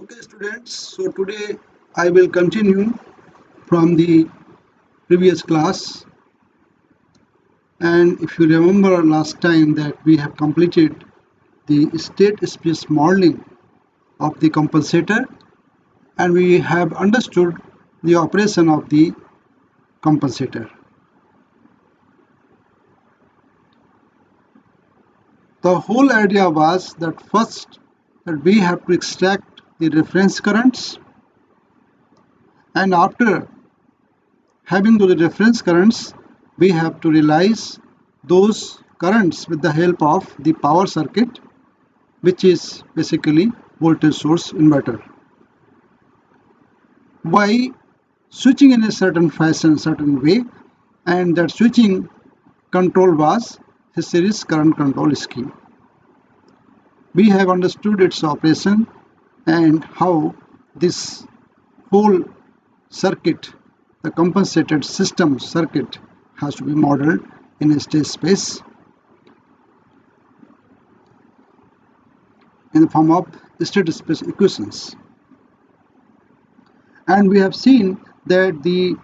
Okay, students, so today I will continue from the previous class. And if you remember last time that we have completed the state space modeling of the compensator, and we have understood the operation of the compensator. The whole idea was that first that we have to extract the reference currents, and after having those reference currents, we have to realize those currents with the help of the power circuit, which is basically voltage source inverter. By switching in a certain fashion, certain way, and that switching control was a series current control scheme. We have understood its operation and how this whole circuit, the compensated system circuit, has to be modeled in a state space in the form of state space equations. And we have seen that the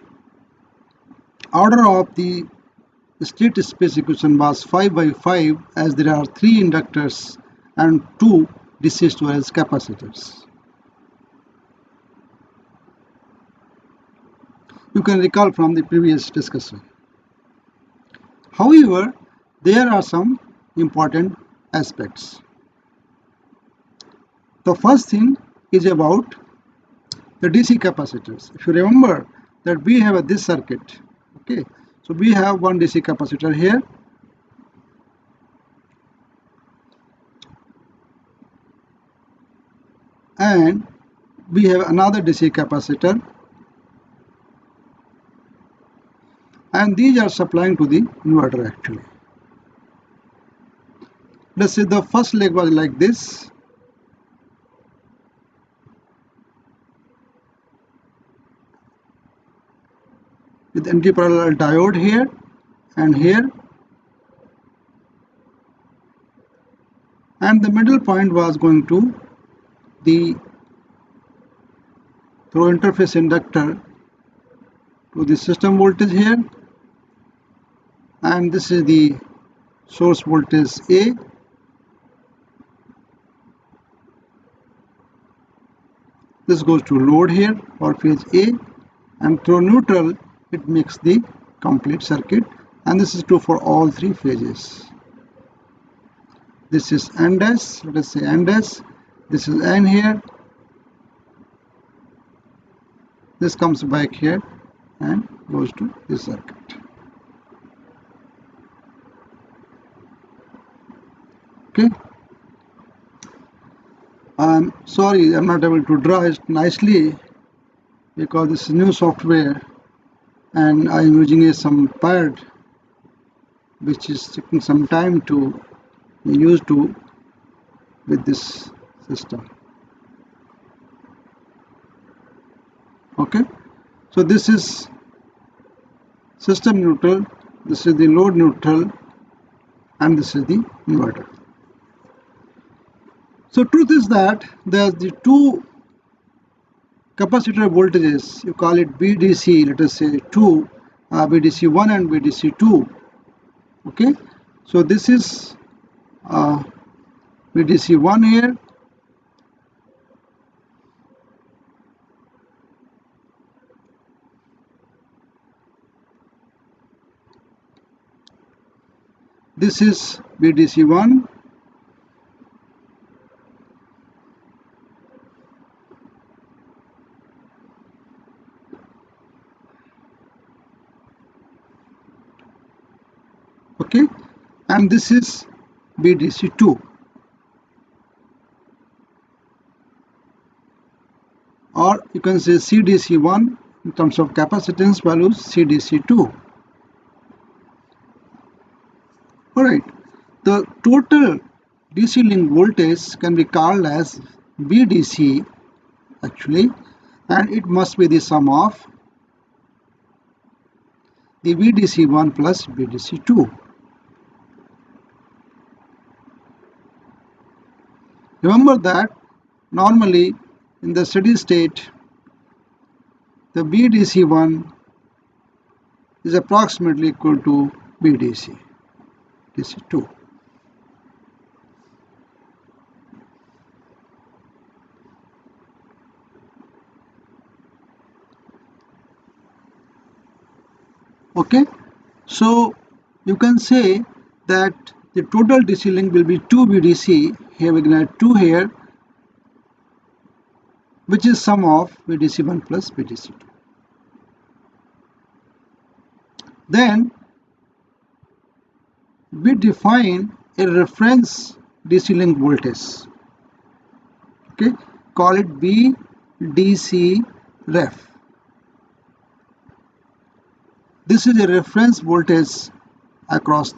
order of the state space equation was 5 by 5, as there are 3 inductors and 2 DC storage capacitors. You can recall from the previous discussion. However, there are some important aspects. The first thing is about the DC capacitors. If you remember that we have this circuit, okay, so we have one DC capacitor here, and we have another DC capacitor, and these are supplying to the inverter actually. Let's say the first leg was like this, with anti-parallel diode here and here, and the middle point was going to the through interface inductor to the system voltage here, and this is the source voltage A, this goes to load here for phase A, and through neutral it makes the complete circuit, and this is true for all 3 phases. This is N dash, let us say N dash, this is N here, this comes back here and goes to this circuit. Okay, I'm sorry I'm not able to draw it nicely because this is new software and I'm using some pad which is taking some time to be used to with this system. Okay, so this is system neutral, this is the load neutral, and this is the inverter. So truth is that there's the 2 capacitor voltages, you call it BDC, let us say 2, BDC1 and BDC2. Okay, so this is BDC1 here, this is BDC1, okay, and this is BDC2, or you can say CDC1 in terms of capacitance values, CDC2. Alright, the total DC link voltage can be called as VDC actually, and it must be the sum of the VDC1 plus VDC2. Remember that normally in the steady state, the BDC1 is approximately equal to BDC, DC2. Okay, so you can say that the total DC link will be 2 BDC. Here we can add 2 here, which is sum of BDC1 plus BDC2. Then we define a reference DC link voltage. Okay, call it BDC ref. This is a reference voltage across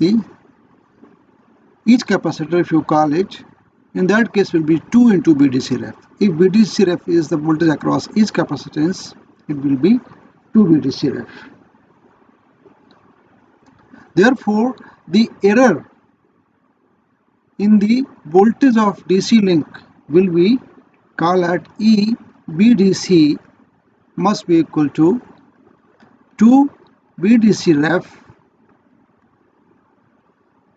each capacitor, if you call it. In that case will be 2 into BDC ref. If BDC ref is the voltage across each capacitance, it will be 2 BDC ref. Therefore, the error in the voltage of DC link will be called at E BDC must be equal to 2 BDC ref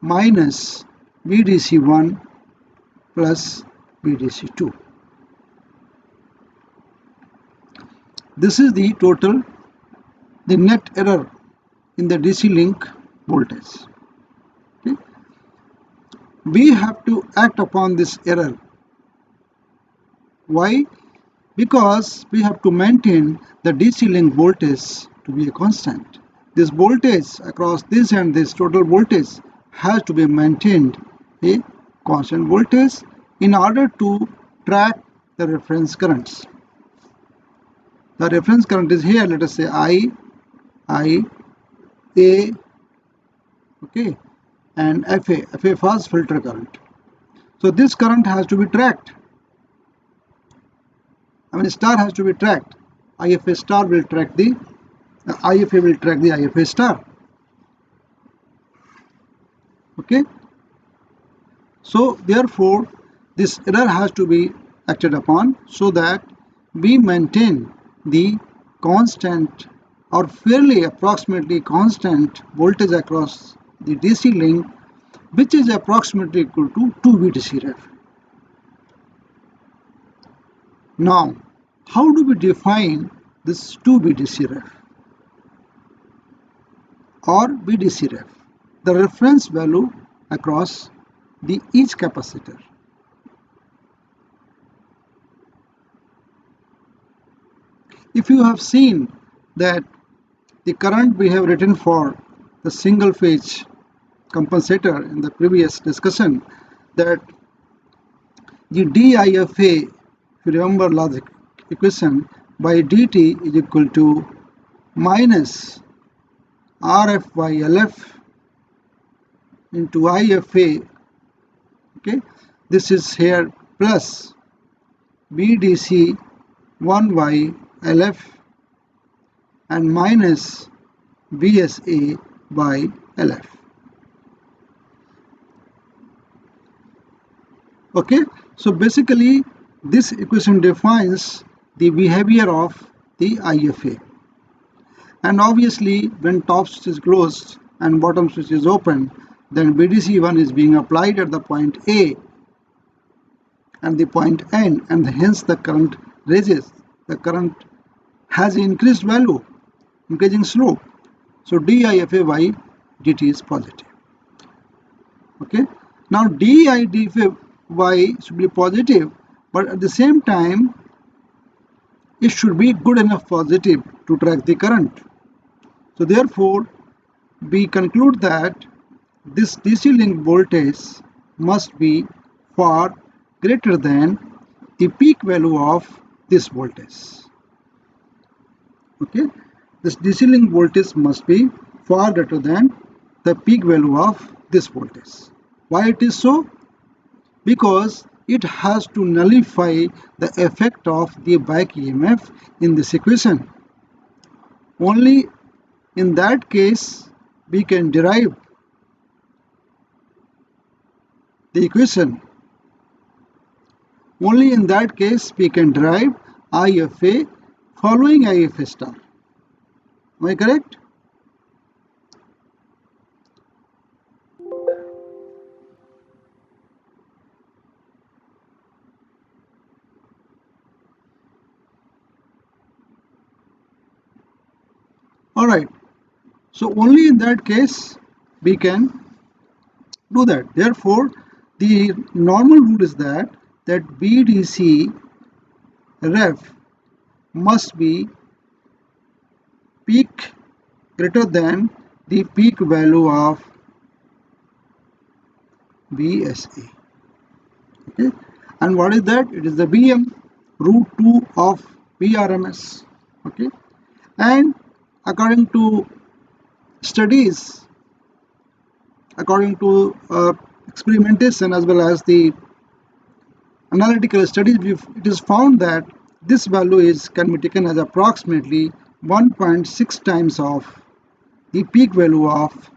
minus BDC1 plus BDC2. This is the total, the net error in the DC link voltage. Okay. We have to act upon this error. Why? Because we have to maintain the DC link voltage to be a constant. This voltage across this and this total voltage has to be maintained a constant voltage in order to track the reference currents. The reference current is here, let us say I, A, okay, and FA fast filter current. So this current has to be tracked. I mean, star has to be tracked. IFA star will track the IFA will track the IFA star. Okay. So therefore, this error has to be acted upon so that we maintain the constant or fairly approximately constant voltage across the DC link, which is approximately equal to 2 BDC ref. Now, how do we define this 2 BDC ref or BDC ref? The reference value across each capacitor. If you have seen that the current we have written for the single phase compensator in the previous discussion, that the DIFA, if you remember logic equation, by dt is equal to minus RF by LF into IFA. Okay, this is here plus BDC 1 by LF and minus BSA by LF. Okay, so basically this equation defines the behavior of the IFA, and obviously when top switch is closed and bottom switch is open, then BDC1 is being applied at the point A and the point N, and hence the current raises. The current has increased value, increasing slope. So DIFA by dt is positive. Okay. Now DIFA by should be positive, but at the same time it should be good enough positive to track the current. So therefore we conclude that this DC link voltage must be far greater than the peak value of this voltage. Okay, this DC link voltage must be far greater than the peak value of this voltage. Why it is so? Because it has to nullify the effect of the back EMF in this equation. Only in that case we can derive the equation Only in that case we can derive IFA following IFA star. Am I correct? Alright, so only in that case we can do that. Therefore, the normal rule is that BDC ref must be peak greater than the peak value of BSA. Okay, and what is that? It is the BM root 2 of BRMS. Okay, and according to studies, according to experimentation as well as the analytical studies, it is found that this value can be taken as approximately 1.6 times of the peak value of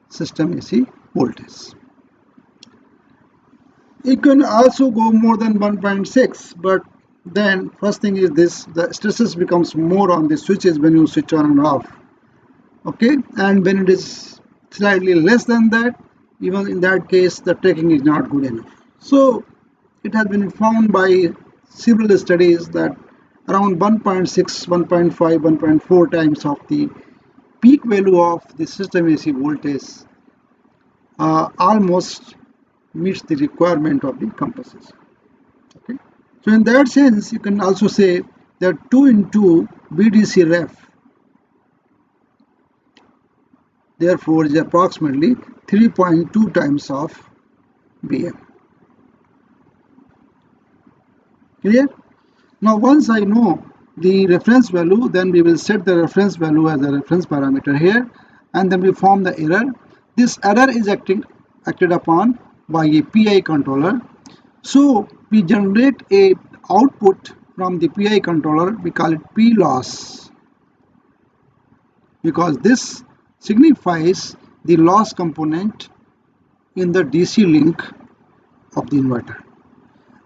system AC voltage. It can also go more than 1.6, but then first thing is this: the stresses becomes more on the switches when you switch on and off. Okay, and when it is slightly less than that, even in that case the tracking is not good enough. So it has been found by several studies that around 1.6, 1.5, 1.4 times of the peak value of the system AC voltage almost meets the requirement of the compensator. Okay, so in that sense you can also say that 2 into BDC ref therefore is approximately 3.2 times of BM. Clear? Now once I know the reference value, then we will set the reference value as a reference parameter here, and then we form the error. This error is acted upon by a PI controller. So we generate a output from the PI controller, we call it P loss, because this signifies the loss component in the DC link of the inverter,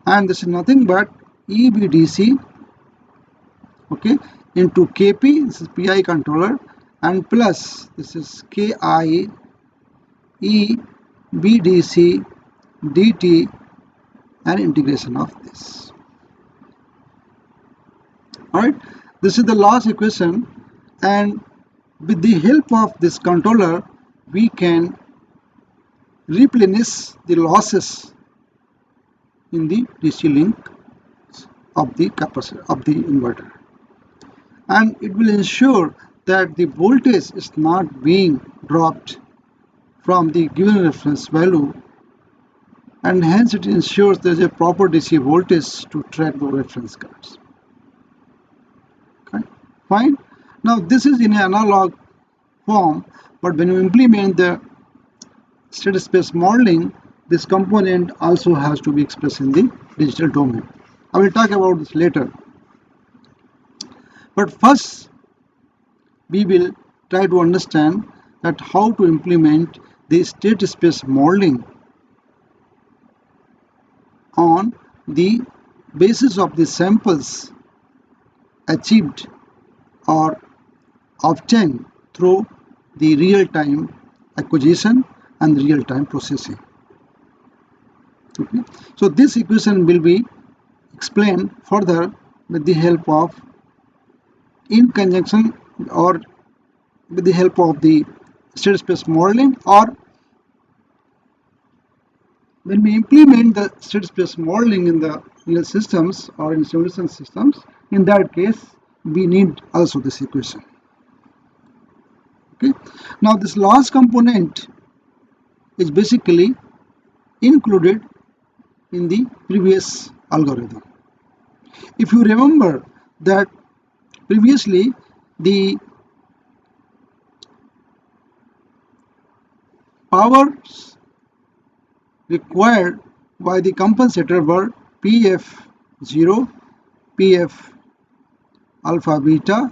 and this is nothing but EBDC, okay, into KP, this is PI controller, and plus this is KI EBDC DT and integration of this. Alright, this is the loss equation, and with the help of this controller we can replenish the losses in the DC link of the capacitor of the inverter, and it will ensure that the voltage is not being dropped from the given reference value, and hence it ensures there is a proper DC voltage to track the reference currents. Okay, fine. Now this is in an analog form, but when you implement the state space modeling, this component also has to be expressed in the digital domain. I will talk about this later, but first we will try to understand that how to implement the state space modeling on the basis of the samples achieved or obtained through the real-time acquisition and real-time processing. Okay. So this equation will be explained further with the help of, in conjunction or with the help of the state space modeling, or when we implement the state space modeling in the real systems or in simulation systems. In that case we need also this equation. Okay. Now this loss component is basically included in the previous algorithm. If you remember that previously the powers required by the compensator were PF0, PF alpha beta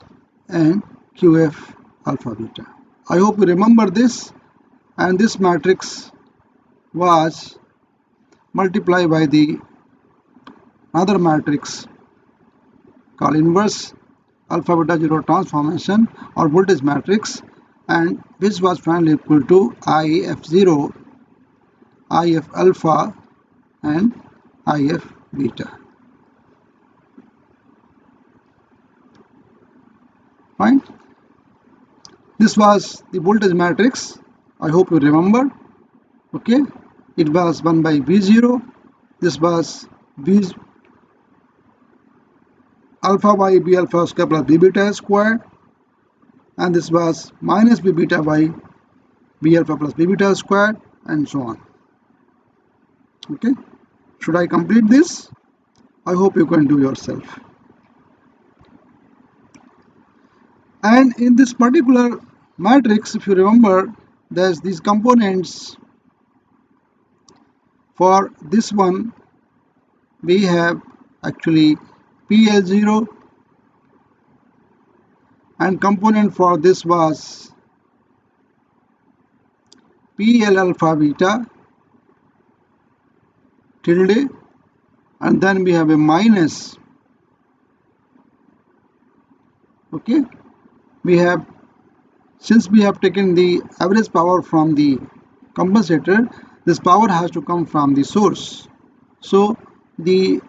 and QF alpha beta. I hope you remember this, and this matrix was multiplied by the another matrix called inverse alpha beta 0 transformation or voltage matrix, and which was finally equal to IF0, IF alpha and IF beta. Fine. This was the voltage matrix. I hope you remember. Okay. It was 1 by V0. This was V alpha by B alpha square plus B beta square. And this was minus B beta by B alpha plus B beta square, and so on. Okay. Should I complete this? I hope you can do yourself. And in this particular matrix, if you remember, there's these components. For this one, we have actually PL0, and component for this was PL alpha beta tilde, and then we have a minus. Okay, we have, since we have taken the average power from the compensator, this power has to come from the source. So the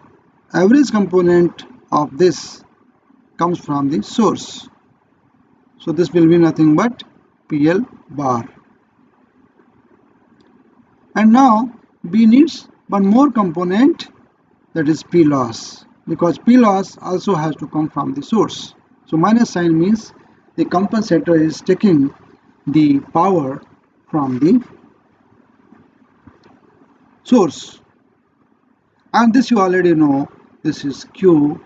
average component of this comes from the source. So this will be nothing but PL bar. And now B needs one more component, that is P loss, because P loss also has to come from the source. So minus sign means the compensator is taking the power from the source. And this you already know, this is Q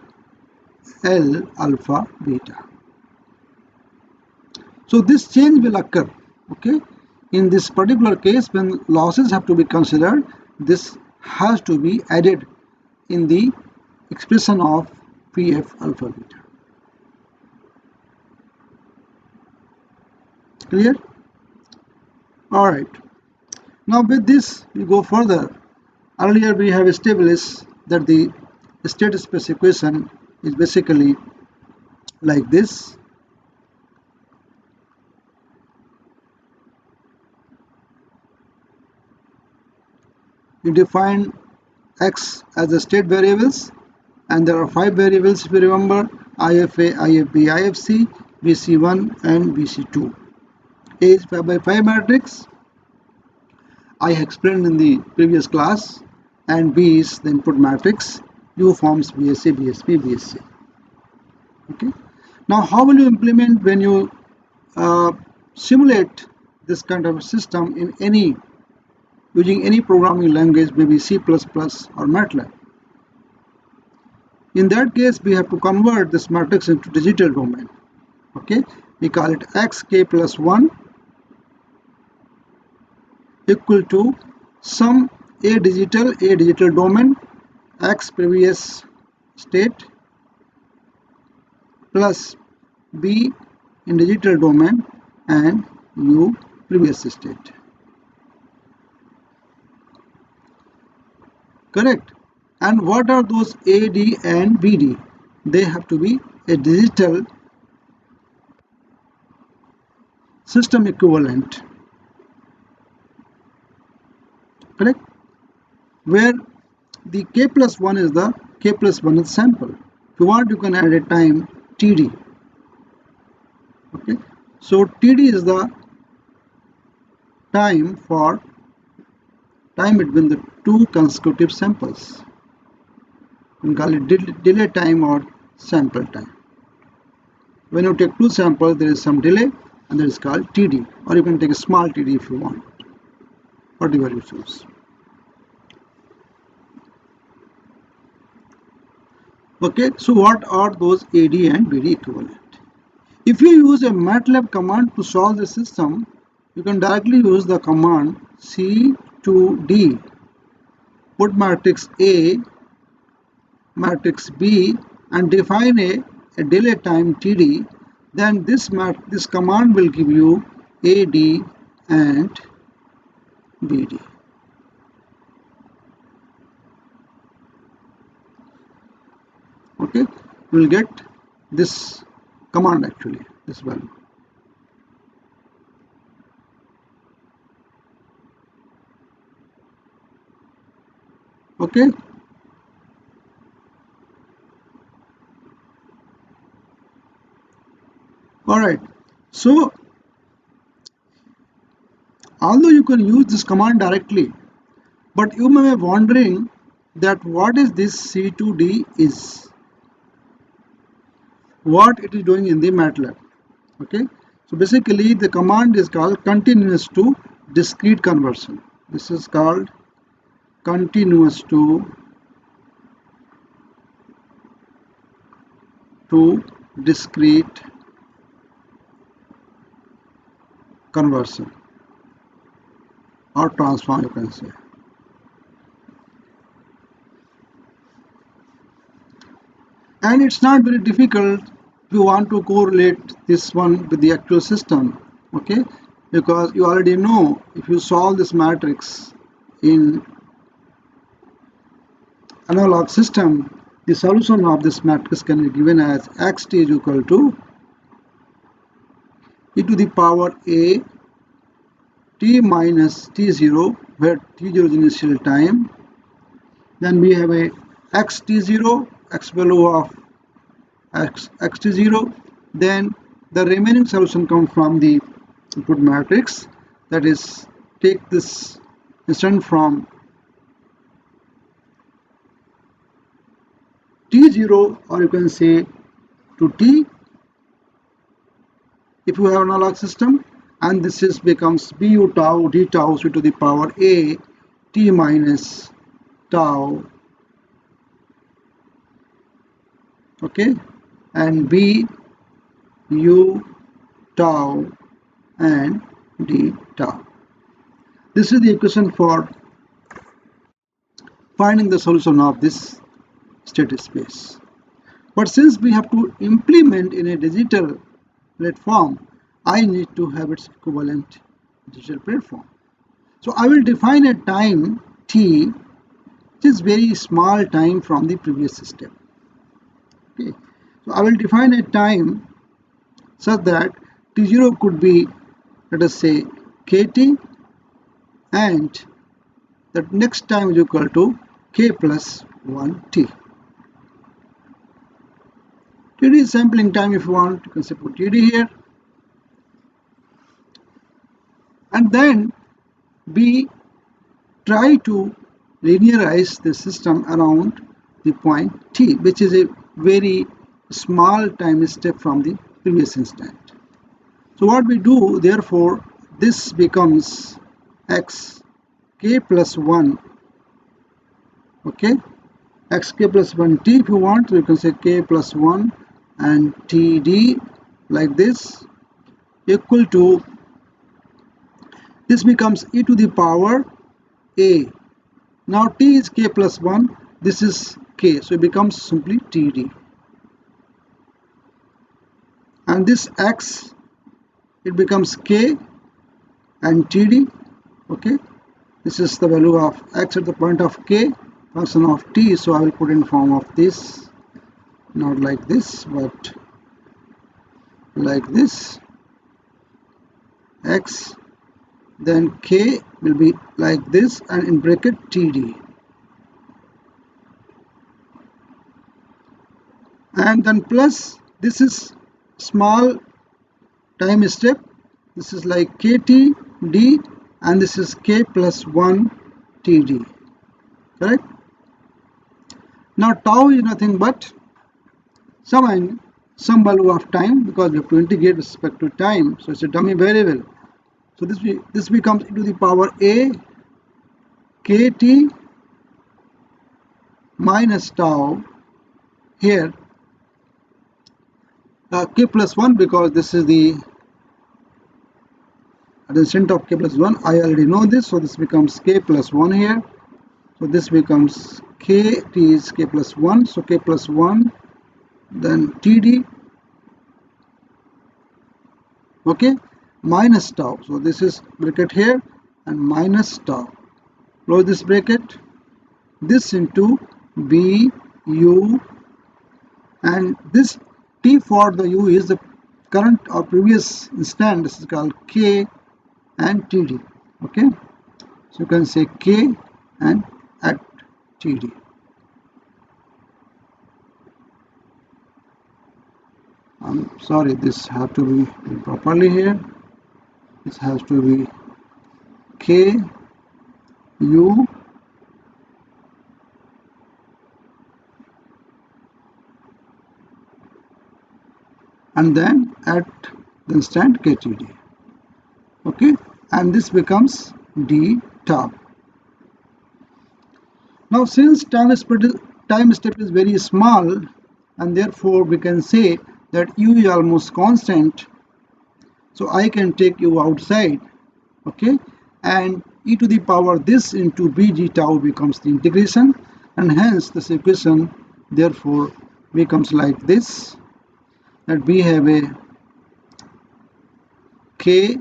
L alpha beta. So this change will occur. Okay. In this particular case, when losses have to be considered, this has to be added in the expression of PF alpha beta. Clear? Alright. Now with this, we go further. Earlier we have established that the state space equation is basically like this. We define x as the state variables, and there are 5 variables if you remember: IFA, IFB, IFC, BC1 and BC2. A is 5 by 5 matrix, I explained in the previous class, and B is the input matrix. U forms BSC, BSP, BSC. Okay. Now how will you implement when you simulate this kind of system in any, using any programming language, maybe C++ or MATLAB? In that case, we have to convert this matrix into digital domain. Okay, we call it xk plus 1 equal to sum a digital domain x previous state plus b in digital domain and u previous state. Correct? And what are those A, D and BD? They have to be a digital system equivalent. Correct? Where the k plus 1 is the k plus 1 is sample. If you want, you can add a time TD. Okay? So TD is the time between the two consecutive samples. You can call it delay time or sample time. When you take two samples, there is some delay, and that is called TD, or you can take a small TD if you want, whatever you choose. Okay, so what are those AD and BD equivalent? If you use a MATLAB command to solve the system, you can directly use the command C2D, put matrix A, matrix B, and define a delay time TD. Then this command will give you AD and BD. Okay, you will get this command, actually this value. Okay, all right. So although you can use this command directly, but you may be wondering that what is this C2D is, what it is doing in the MATLAB. Okay, so basically the command is called continuous to discrete conversion. This is called continuous to discrete conversion, or transform, you can say. And it's not very difficult if you want to correlate this one with the actual system, okay, because you already know if you solve this matrix in analog system, the solution of this matrix can be given as xt is equal to e to the power a t minus t0, where t0 is initial time. Then we have a xt0, x value of xt0. Then the remaining solution comes from the input matrix, that is, take this instant from t0, or you can say to t if you have an analog system, and this is becomes bu tau d tau c to the power a t minus tau, okay, and b u tau and d tau. This is the equation for finding the solution of this state space. But since we have to implement in a digital platform, I need to have its equivalent digital platform. So I will define a time t, which is very small time from the previous step. Okay. So I will define a time such that t0 could be, let us say, kt, and that next time is equal to k plus 1t. TD is sampling time. If you want, you can say put TD here. And then we try to linearize the system around the point t, which is a very small time step from the previous instant. So what we do, therefore, this becomes x k plus 1, okay, xk plus 1t if you want. So you can say k plus 1 and td like this, equal to, this becomes e to the power a. Now t is k plus 1, this is k, so it becomes simply td. And this x, it becomes k and td, okay. This is the value of x at the point of k, function of t, so I will put in form of this, not like this, but like this, x, then k will be like this, and in bracket td, and then plus, this is small time step, this is like kt d, and this is k plus 1 td, correct. Now tau is nothing but some value of time, because we have to integrate with respect to time, so it's a dummy variable. So this becomes e to the power a kt minus tau, here k plus 1, because this is the instant of k plus 1, I already know this, so this becomes k plus 1 here. So this becomes k, t is k plus 1, so k plus 1, then td, okay, minus tau. So this is bracket here and minus tau. Close this bracket. This into b u and this t for the u is the current or previous instant. This is called k and td. Okay, so you can say k and at td. I'm sorry, this has to be properly here. This has to be k u and then at the instant ktd. Okay, and this becomes d tau. Now since time step is very small, and therefore we can say that u is almost constant, so I can take u outside. Okay, and e to the power this into b d tau becomes the integration, and hence this equation therefore becomes like this, that we have a k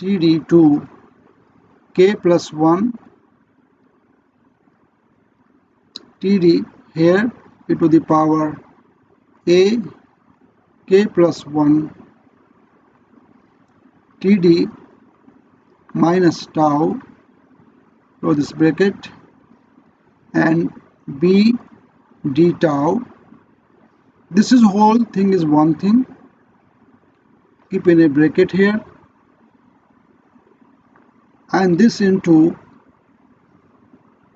td to k plus 1 td here e to the power a k plus 1 td minus tau through this bracket and b d tau. This is whole thing is one thing, keep in a bracket here, and this into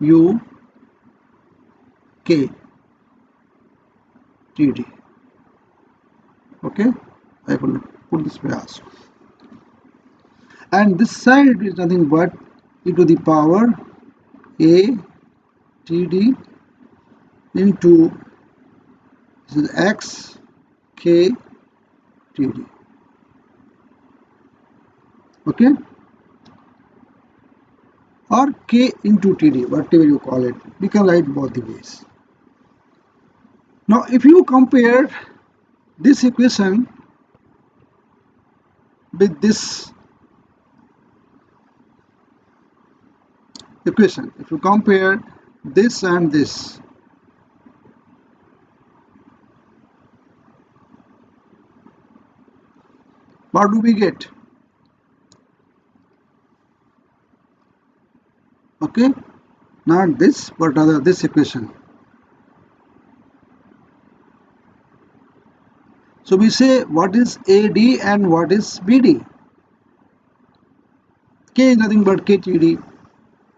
u k td. Okay, I will put this way also, and this side is nothing but e to the power a td into this is x k td. Okay, or k into td, whatever you call it, we can write both the ways. Now if you compare this equation with this equation, if you compare this and this, what do we get? Okay, not this but rather this equation. So we say what is AD and what is BD. K is nothing but KTD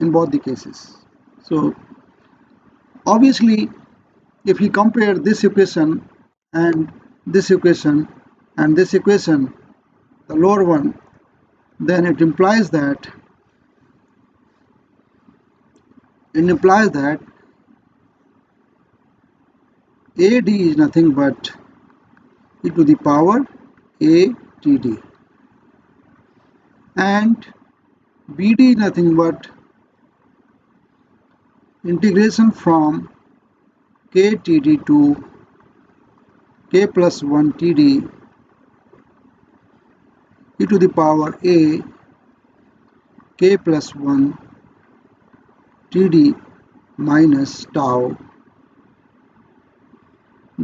in both the cases. So obviously if we compare this equation and this equation and this equation, the lower one, then it implies that AD is nothing but e to the power ATD and BD is nothing but integration from KTD to K plus 1 TD e to the power A K plus 1 TD minus tau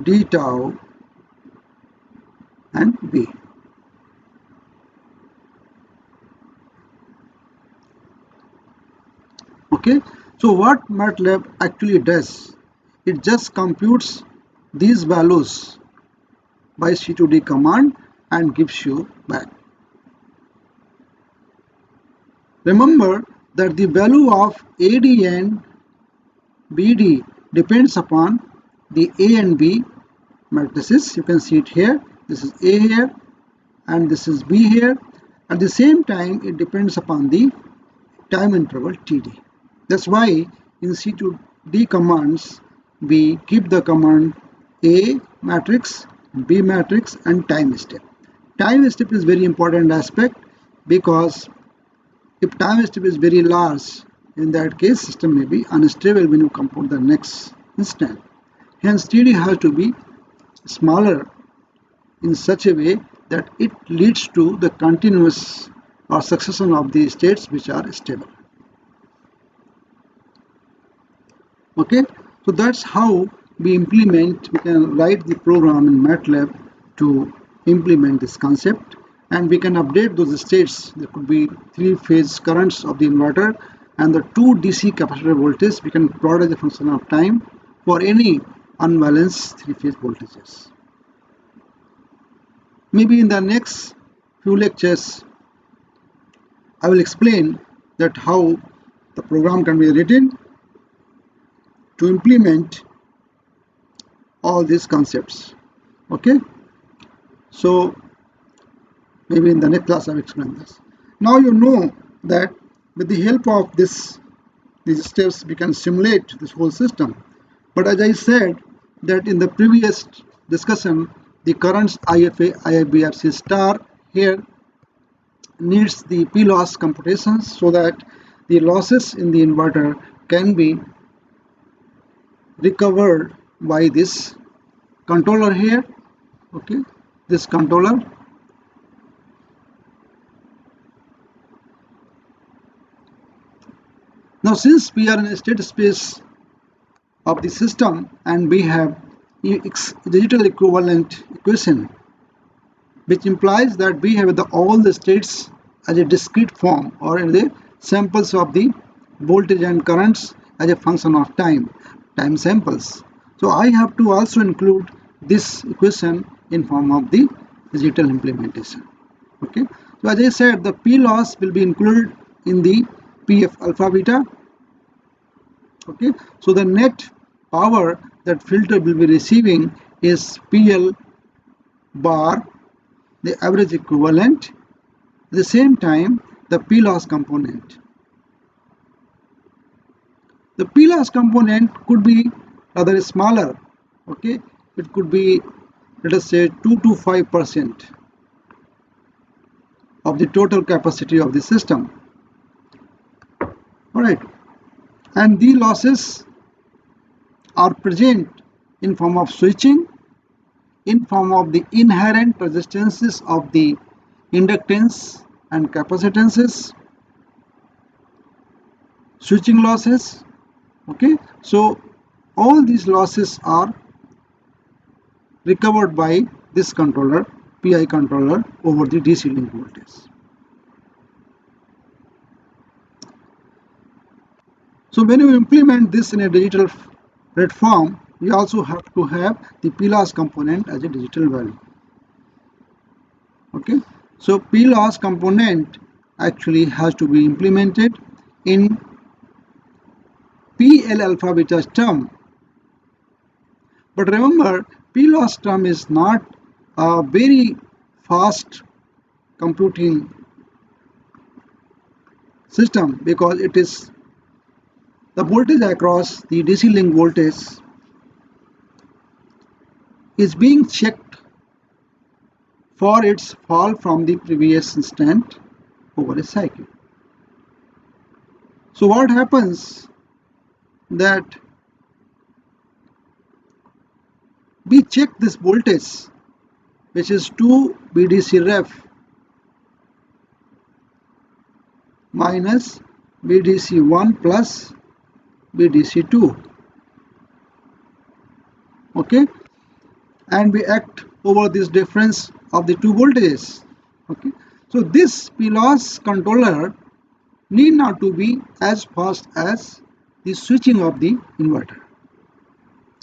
d tau and B. Okay, so what MATLAB actually does, it just computes these values by C2D command and gives you back. Remember that the value of AD and BD depends upon the A and B matrices. You can see it here. This is A here and this is B here. At the same time, it depends upon the time interval TD. That's why in C2D commands we keep the command A matrix, B matrix and time step. Time step is very important aspect because if time step is very large, in that case system may be unstable when you compute the next instant. Hence TD has to be smaller in such a way that it leads to the continuous or succession of the states which are stable. Okay, so that's how we can write the program in MATLAB to implement this concept, and we can update those states. There could be three-phase currents of the inverter and the two DC capacitor voltage. We can plot as a function of time for any unbalanced three-phase voltages. Maybe in the next few lectures, I will explain that how the program can be written to implement all these concepts. Okay, so maybe in the next class I'll explain this. Now you know that with the help of these steps we can simulate this whole system. But as I said that in the previous discussion, the currents IFA, IIBRC star here needs the P loss computations so that the losses in the inverter can be recovered by this controller here. Okay, this controller. Now since we are in a state space of the system and we have digital equivalent equation, which implies that we have all the states as a discrete form or in the samples of the voltage and currents as a function of time samples. So I have to also include this equation in form of the digital implementation. Okay, so as I said, the P loss will be included in the PF alpha beta. Okay, so the net power that filter will be receiving is PL bar, the average equivalent. At the same time, the P loss component. The P loss component could be rather smaller. Okay, it could be, let us say, 2 to 5% of the total capacity of the system. All right, and these losses are present in form of switching, in form of the inherent resistances of the inductance and capacitances, switching losses. Okay, so all these losses are recovered by this controller, PI controller, over the DC link voltage. So when you implement this in a digital platform, we also have to have the P loss component as a digital value. Okay, so P loss component actually has to be implemented in PL alpha beta term. But remember, P loss term is not a very fast computing system because it is the voltage across the DC link voltage is being checked for its fall from the previous instant over a cycle. So what happens that we check this voltage, which is 2 BDC ref minus BDC1 plus BDC2. Okay, and we act over this difference of the two voltages. Okay, so this P loss controller need not to be as fast as the switching of the inverter.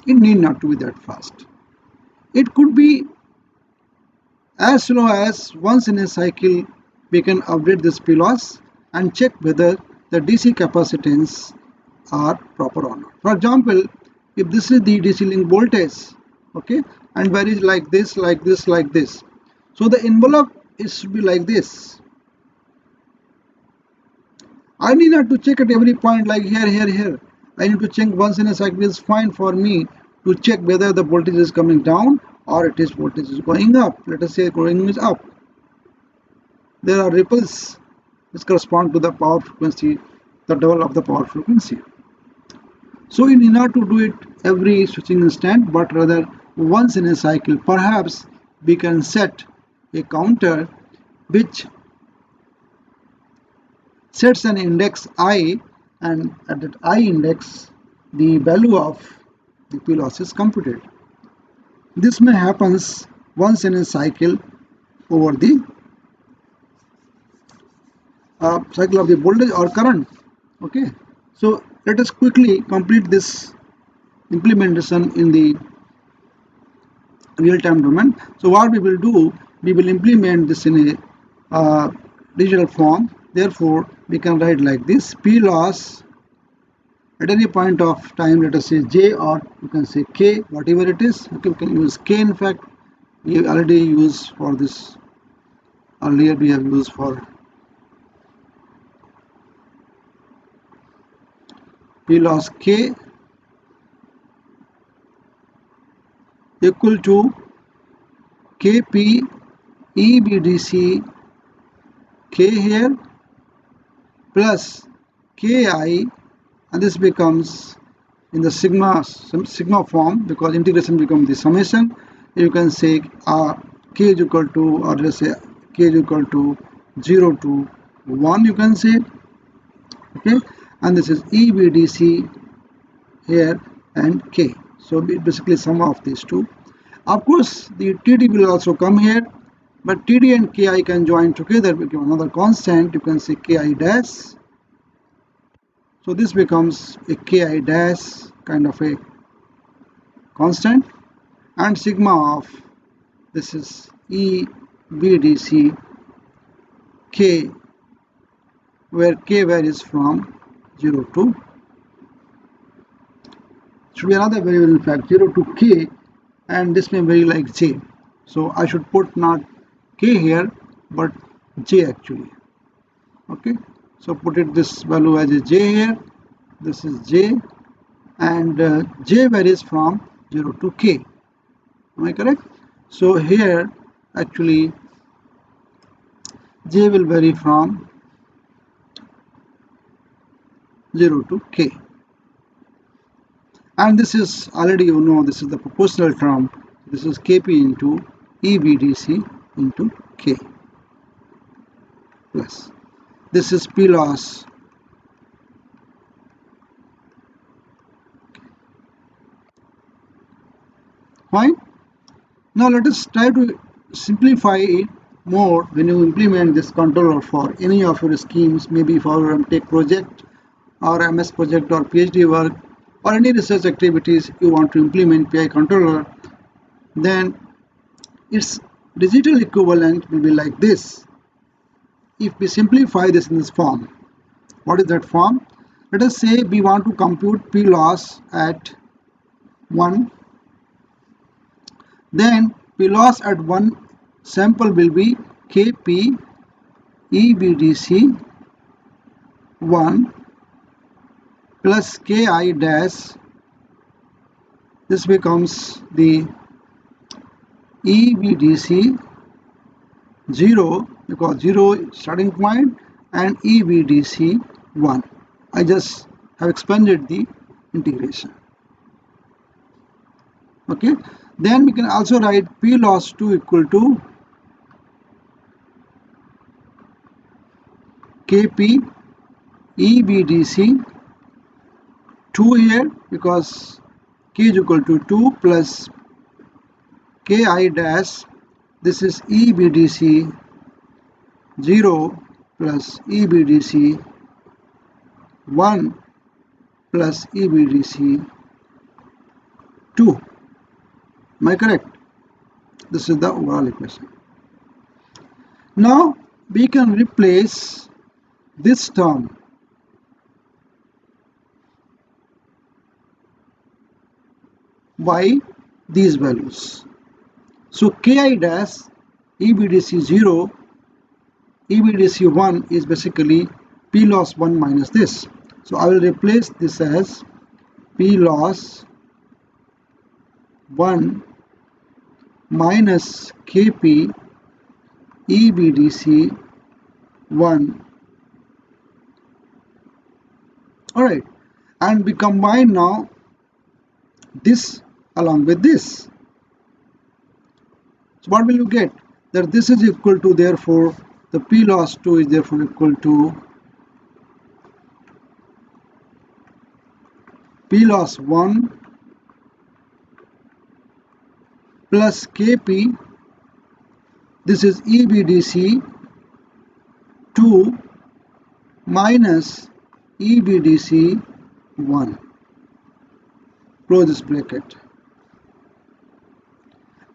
It need not to be that fast. It could be as slow as once in a cycle we can update this P loss and check whether the DC capacitance are proper or not. For example, if this is the DC link voltage, okay, and varies like this, like this, like this, so the envelope should be like this. I need not to check at every point like here, here, here. I need to check once in a cycle is fine for me to check whether the voltage is coming down or it is voltage is going up. Let us say going is up. There are ripples which correspond to the power frequency, the double of the power frequency. So you need not to do it every switching instant, but rather once in a cycle. Perhaps we can set a counter which sets an index I, and at that I index the value of the P loss is computed. This may happen once in a cycle over the cycle of the voltage or current. Okay, so let us quickly complete this implementation in the real-time domain. So what we will do, we will implement this in a digital form. Therefore, we can write like this: P loss at any point of time, let us say J, or you can say K, whatever it is. Okay, we can use K. In fact, we already use for this. Earlier we have used for P loss K equal to Kp EBDC K here plus Ki, and this becomes in the sigma form, because integration becomes the summation. You can say K is equal to, or let's say K is equal to 0 to 1, you can say. Okay, and this is EBDC here and K. So basically sum of these two. Of course, the TD will also come here, but TD and Ki can join together, become another constant. You can say Ki dash. So this becomes a Ki dash kind of a constant, and sigma of this is EBDC K, where K varies from 0 to, should be another variable, in fact 0 to K, and this may vary like J. So I should put not K here but J actually. Okay, so put it this value as a J here, this is J, and J varies from 0 to K. Am I correct? So here actually J will vary from 0 to K. And this is already, you know, this is the proportional term. This is Kp into EBDC into K plus. This is P loss. Fine. Now let us try to simplify it more when you implement this controller for any of your schemes, maybe for your MTech project or MS project or PhD work or any research activities you want to implement PI controller. Then its digital equivalent will be like this. If we simplify this in this form, what is that form? Let us say we want to compute P loss at 1. Then P loss at one sample will be Kp EBDC 1 plus Ki dash. This becomes the EBDC 0, because 0 is starting point, and EBDC 1. I just have expanded the integration. Okay, then we can also write P loss 2 equal to Kp EBDC 2 here, because K is equal to 2 plus Ki dash. This is EBDC 0 plus EBDC 1 plus EBDC 2. Am I correct? This is the overall equation. Now we can replace this term by these values. So Ki dash EBDC 0, EBDC 1 is basically P loss 1 minus this. So I will replace this as P loss 1 minus Kp EBDC 1. Alright, and we combine now this along with this. So what will you get? That this is equal to, therefore the P loss 2 is therefore equal to P loss 1 plus Kp, this is EBDC 2 minus EBDC 1. Close this bracket.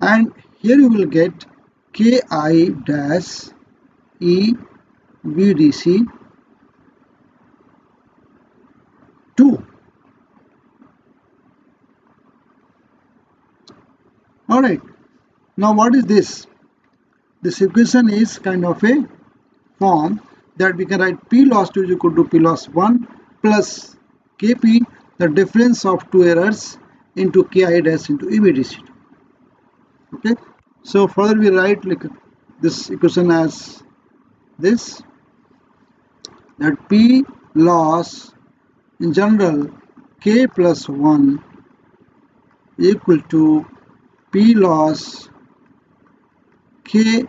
And here you will get Ki dash EBDC 2. Alright, now what is this? This equation is kind of a form that we can write P loss 2 is equal to P loss 1 plus Kp, the difference of two errors, into Ki dash into EBDC 2. Okay, so further we write like this equation as this, that P loss in general K plus 1 equal to P loss K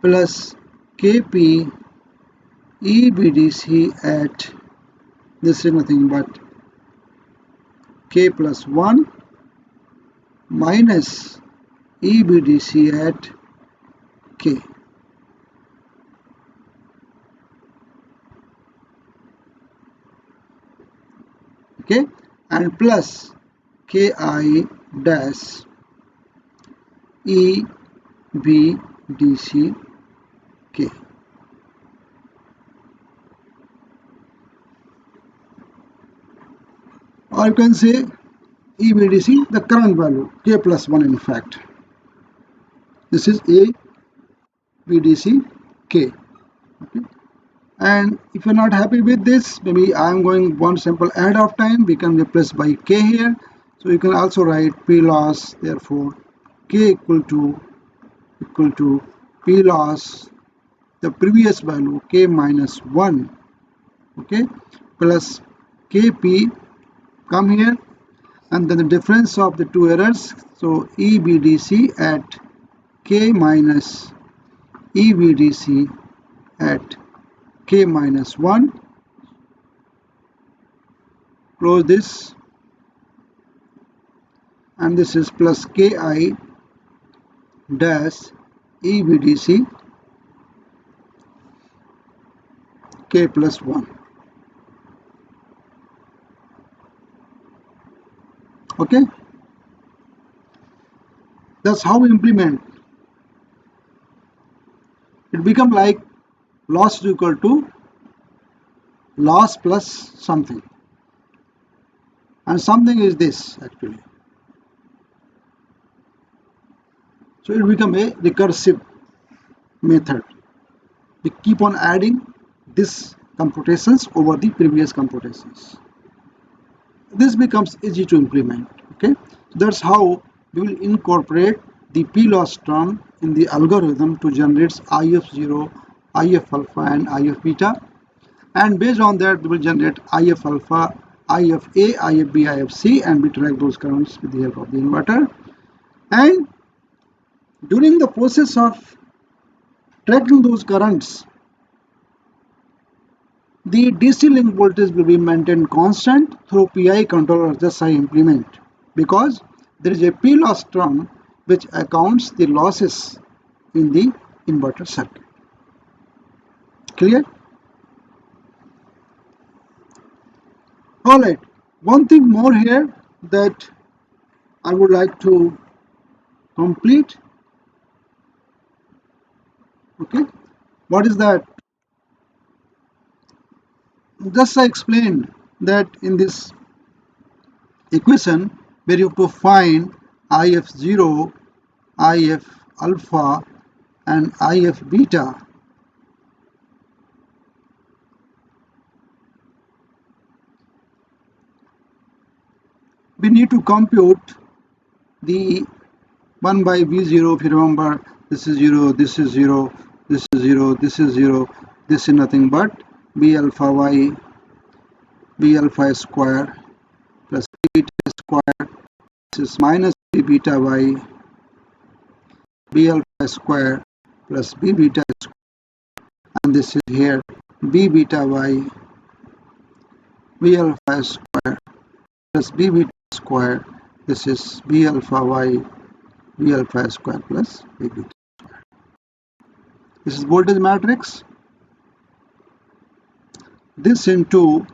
plus Kp EBDC at, this is nothing but K plus 1 minus EBDC at K. Okay, and plus Ki dash EBDC K. Or you can say EBDC, the current value, K plus 1 in fact. This is EBDC K. Okay. And if you're not happy with this, maybe I'm going one sample ahead of time, we can replace by K here. So you can also write P loss, therefore K equal to P loss, the previous value K minus 1, okay, plus Kp, come here, and then the difference of the two errors, so EBDC at K minus EBDC at K minus 1, close this, and this is plus Ki dash EBDC K plus 1. Okay, that's how we implement. It becomes like loss is equal to loss plus something, and something is this actually. So it becomes a recursive method. We keep on adding this computations over the previous computations. This becomes easy to implement. Okay, that's how we will incorporate the P loss term in the algorithm to generate IF0, IF alpha and IF beta, and based on that we will generate IF alpha, IFA, IFB, IFC, and we track those currents with the help of the inverter. And during the process of tracking those currents, the DC link voltage will be maintained constant through PI controller just I implement, because there is a P loss term which accounts the losses in the inverter circuit. Clear? Alright, one thing more here that I would like to complete. Okay, what is that? Just I explained that in this equation where you have to find IF0, IF alpha and IF beta, we need to compute the 1 by V0. If you remember, this is 0, this is 0, this is 0, this is 0, this is nothing but B alpha y, B alpha square plus B beta square, this is minus B beta y, B alpha square plus B beta square, and this is here B beta y, B alpha square plus B beta square, this is B alpha y B alpha square plus B beta. This is voltage matrix. This into,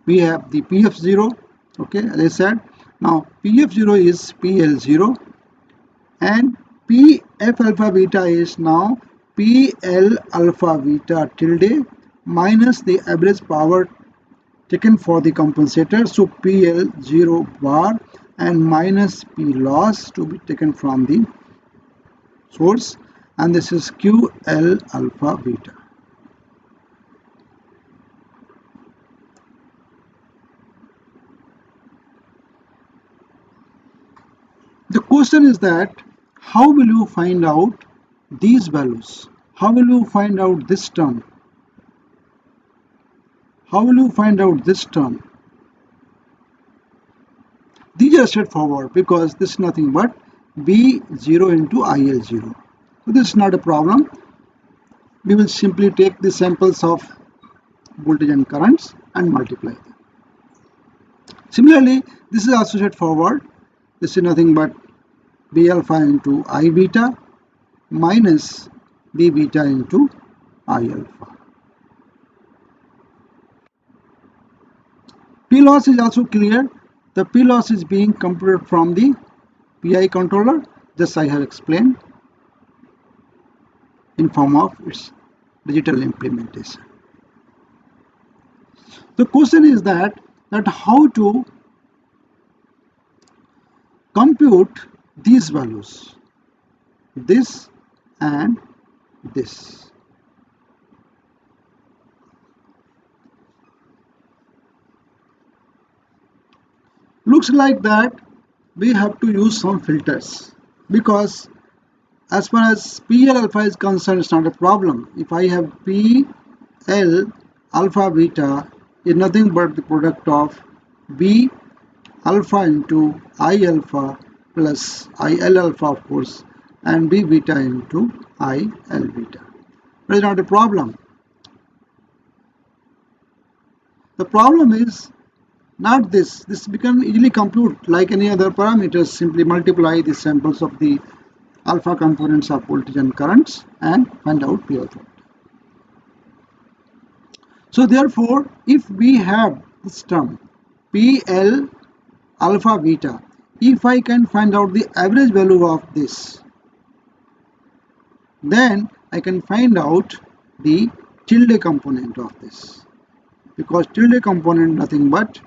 we have the PF0, okay, as I said. Now PF0 is PL0 and PF alpha beta is now PL alpha beta tilde minus the average power taken for the compensator, so PL0 bar and minus P loss to be taken from the source, and this is QL alpha beta. The question is that how will you find out these values? How will you find out this term? How will you find out this term? These are straightforward because this is nothing but B0 into IL0. So this is not a problem. We will simply take the samples of voltage and currents and multiply them. Similarly, this is also straightforward. This is nothing but B alpha into I beta minus B beta into I alpha. P loss is also clear. The P loss is being computed from the PI controller, just I have explained, in form of its digital implementation. The question is that how to compute these values, this and this. Looks like that we have to use some filters, because as far as PL alpha is concerned, it's not a problem. If I have PL alpha beta is nothing but the product of B alpha into I alpha plus IL alpha, of course, and B beta into IL beta. That is not a problem. The problem is not this. This can easily compute like any other parameters. Simply multiply the samples of the alpha components of voltage and currents and find out P alpha. So therefore, if we have this term PL alpha beta, if I can find out the average value of this, then I can find out the tilde component of this, because tilde component nothing but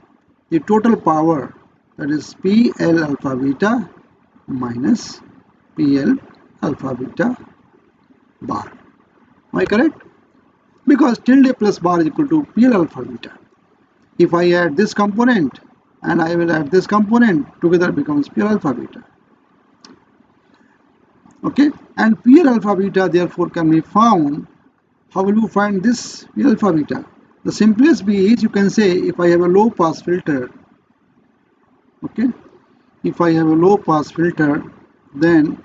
the total power, that is PL alpha beta minus PL alpha beta bar. Am I correct? Because tilde plus bar is equal to PL alpha beta. If I add this component and I will add this component, together becomes PL alpha beta. Okay, and PL alpha beta therefore can be found. How will you find this PL alpha beta? The simplest way is, you can say, if I have a low pass filter, okay, if I have a low pass filter, then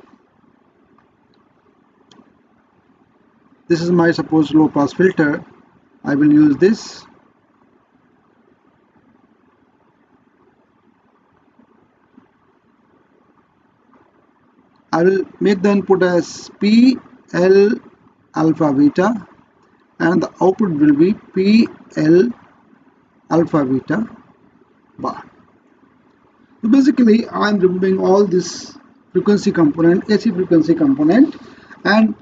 this is my supposed low pass filter. I will use this. I will make the input as PL alpha beta and the output will be PL alpha beta bar. So basically I am removing all this frequency component, AC frequency component, and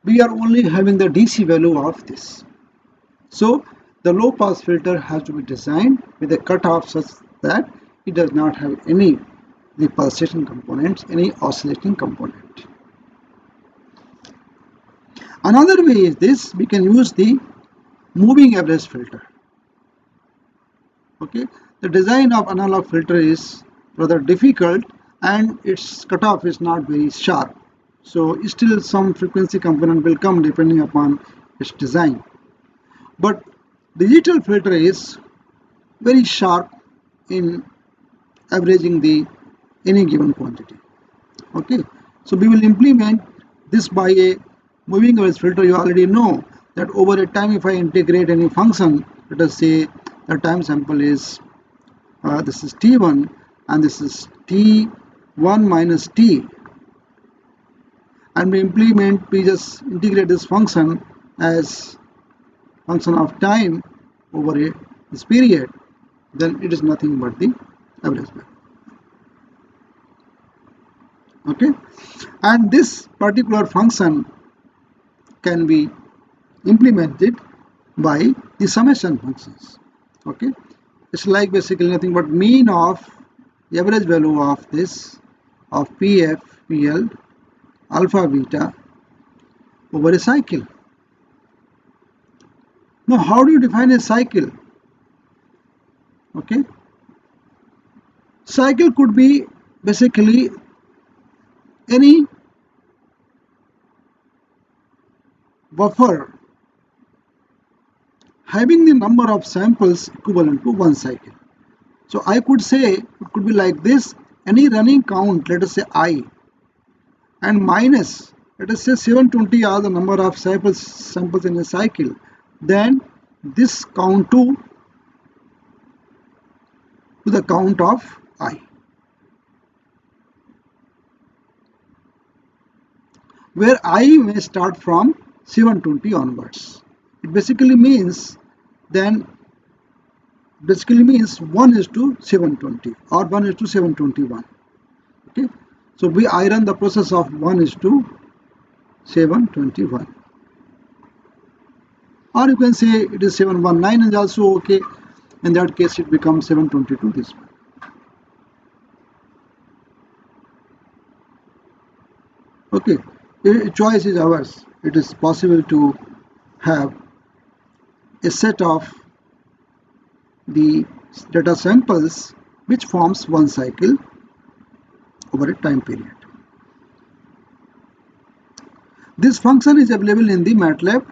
we are only having the DC value of this. So the low pass filter has to be designed with a cutoff such that it does not have any the pulsation components, any oscillating component. Another way is this: we can use the moving average filter. Okay, the design of analog filter is rather difficult and its cutoff is not very sharp. So still some frequency component will come depending upon its design. But digital filter is very sharp in averaging the any given quantity. Okay, so we will implement this by a moving average filter. You already know that over a time, if I integrate any function, let us say the time sample is this is t1, and this is t1 minus t, and we just integrate this function as function of time over this period, then it is nothing but the average value. Okay, and this particular function can be implemented by the summation functions. Okay, it's like basically nothing but mean of the average value of this of pf, pl, alpha, beta over a cycle. Now, how do you define a cycle? Okay, cycle could be basically any buffer having the number of samples equivalent to one cycle. So I could say it could be like this: any running count, let us say I, and minus, let us say 720 are the number of samples in a cycle, then this count to the count of I, where I may start from 720 onwards. It basically means 1 is to 720 or 1 is to 721. Okay, so I run the process of 1 is to 721, or you can say it is 719 is also okay. In that case it becomes 722 this one. Okay, choice is ours. It is possible to have a set of the data samples which forms one cycle over a time period. This function is available in the MATLAB.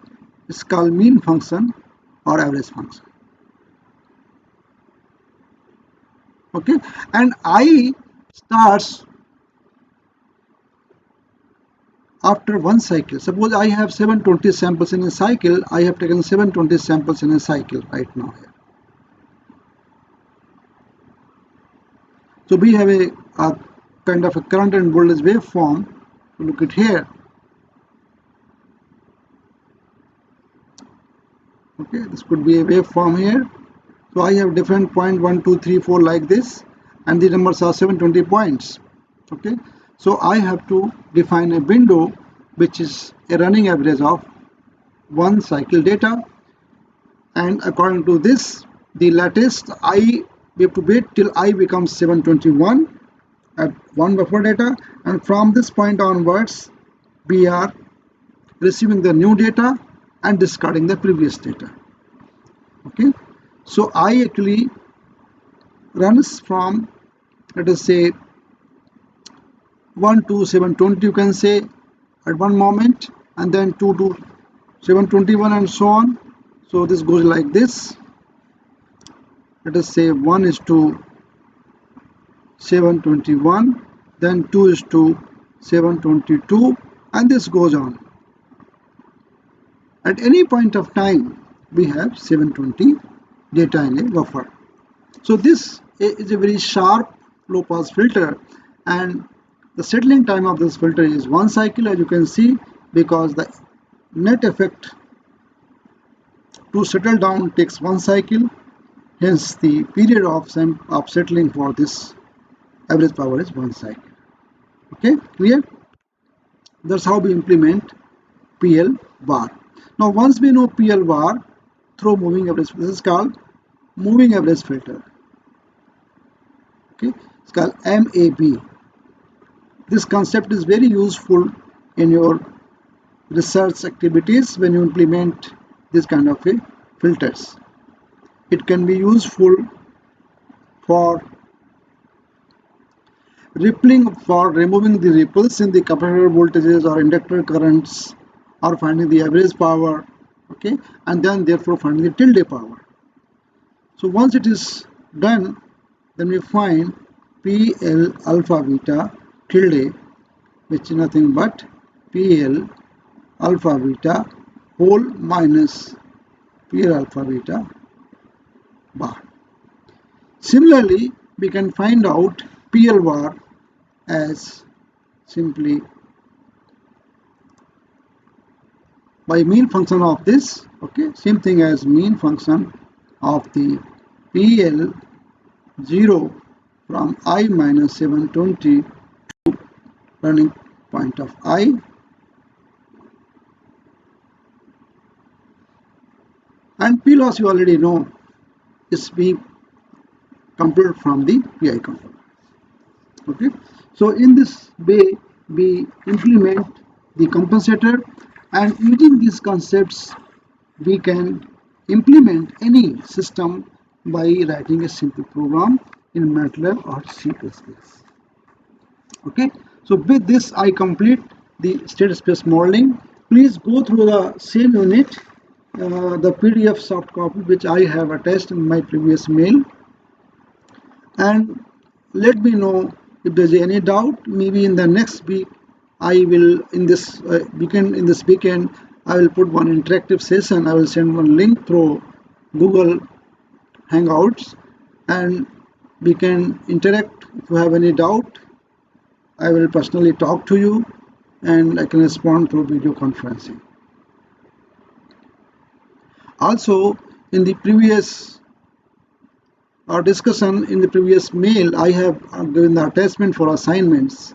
It's called mean function or average function. Okay, and I starts after one cycle. Suppose I have 720 samples in a cycle. I have taken 720 samples in a cycle right now here. So we have a kind of a current and voltage waveform. Look at here. Okay, this could be a waveform here. So I have different point 1, 2, 3, 4 like this, and the numbers are 720 points. Okay, so I have to define a window which is a running average of one cycle data, and according to this, the latest we have to wait till I becomes 721 at one buffer data, and from this point onwards we are receiving the new data and discarding the previous data. Okay, so I actually runs from, let us say, 1 to 720, you can say, at one moment, and then 2 to 721 and so on. So this goes like this. Let us say 1 is to 721, then 2 is to 722, and this goes on. At any point of time, we have 720 data in a buffer. So this is a very sharp low pass filter, and the settling time of this filter is one cycle, as you can see, because the net effect to settle down takes one cycle. Hence the period of settling for this average power is one cycle. Okay, clear? That's how we implement PL bar. Now once we know PL bar through moving average, this is called moving average filter. Okay, it's called MAB. This concept is very useful in your research activities when you implement this kind of filters. It can be useful for rippling, for removing the ripples in the capacitor voltages or inductor currents, or finding the average power, okay, and then therefore finding the tilde power. So once it is done, then we find PL alpha beta tilde, which is nothing but PL alpha beta whole minus PL alpha beta bar. Similarly, we can find out PL bar as simply by mean function of this, okay, same thing as mean function of the PL 0 from I minus 720 to turning point of I, and P loss you already know is being computed from the PI controller. Okay, so in this way we implement the compensator, and using these concepts we can implement any system by writing a simple program in MATLAB or C++. Okay, so with this I complete the state space modeling. Please go through the same unit, the PDF soft copy which I have attached in my previous mail, and let me know if there's any doubt. Maybe in the next week I will, in this weekend I will put one interactive session. I will send one link through Google Hangouts, and we can interact. If you have any doubt, I will personally talk to you and I can respond through video conferencing. Also, in the previous discussion, in the previous mail, I have given the attachment for assignments.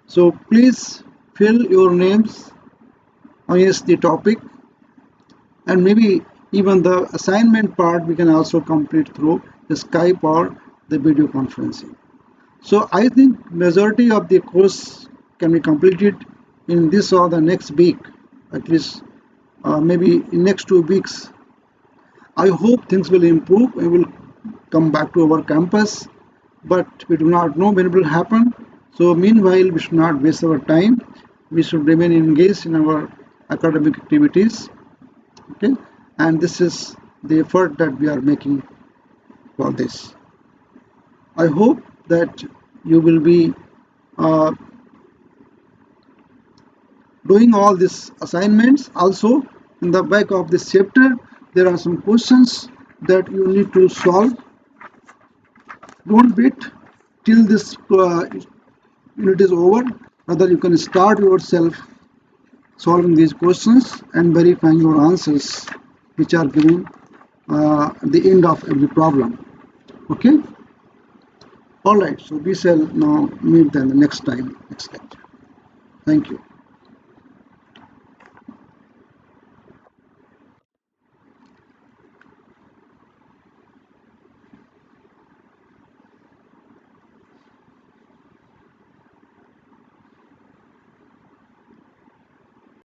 So please fill your names against the topic, and maybe even the assignment part we can also complete through the Skype or the video conferencing. So I think majority of the course can be completed in this or the next week, at least maybe in next 2 weeks. I hope things will improve. We will come back to our campus, but we do not know when it will happen. So meanwhile, we should not waste our time. We should remain engaged in our academic activities. Okay, and this is the effort that we are making for this. I hope that you will be doing all these assignments. Also, in the back of this chapter, there are some questions that you need to solve. Don't wait till this unit is over. Rather, you can start yourself solving these questions and verifying your answers, which are given at the end of every problem. Okay. All right. So we shall now meet then the next time, next lecture. Thank you.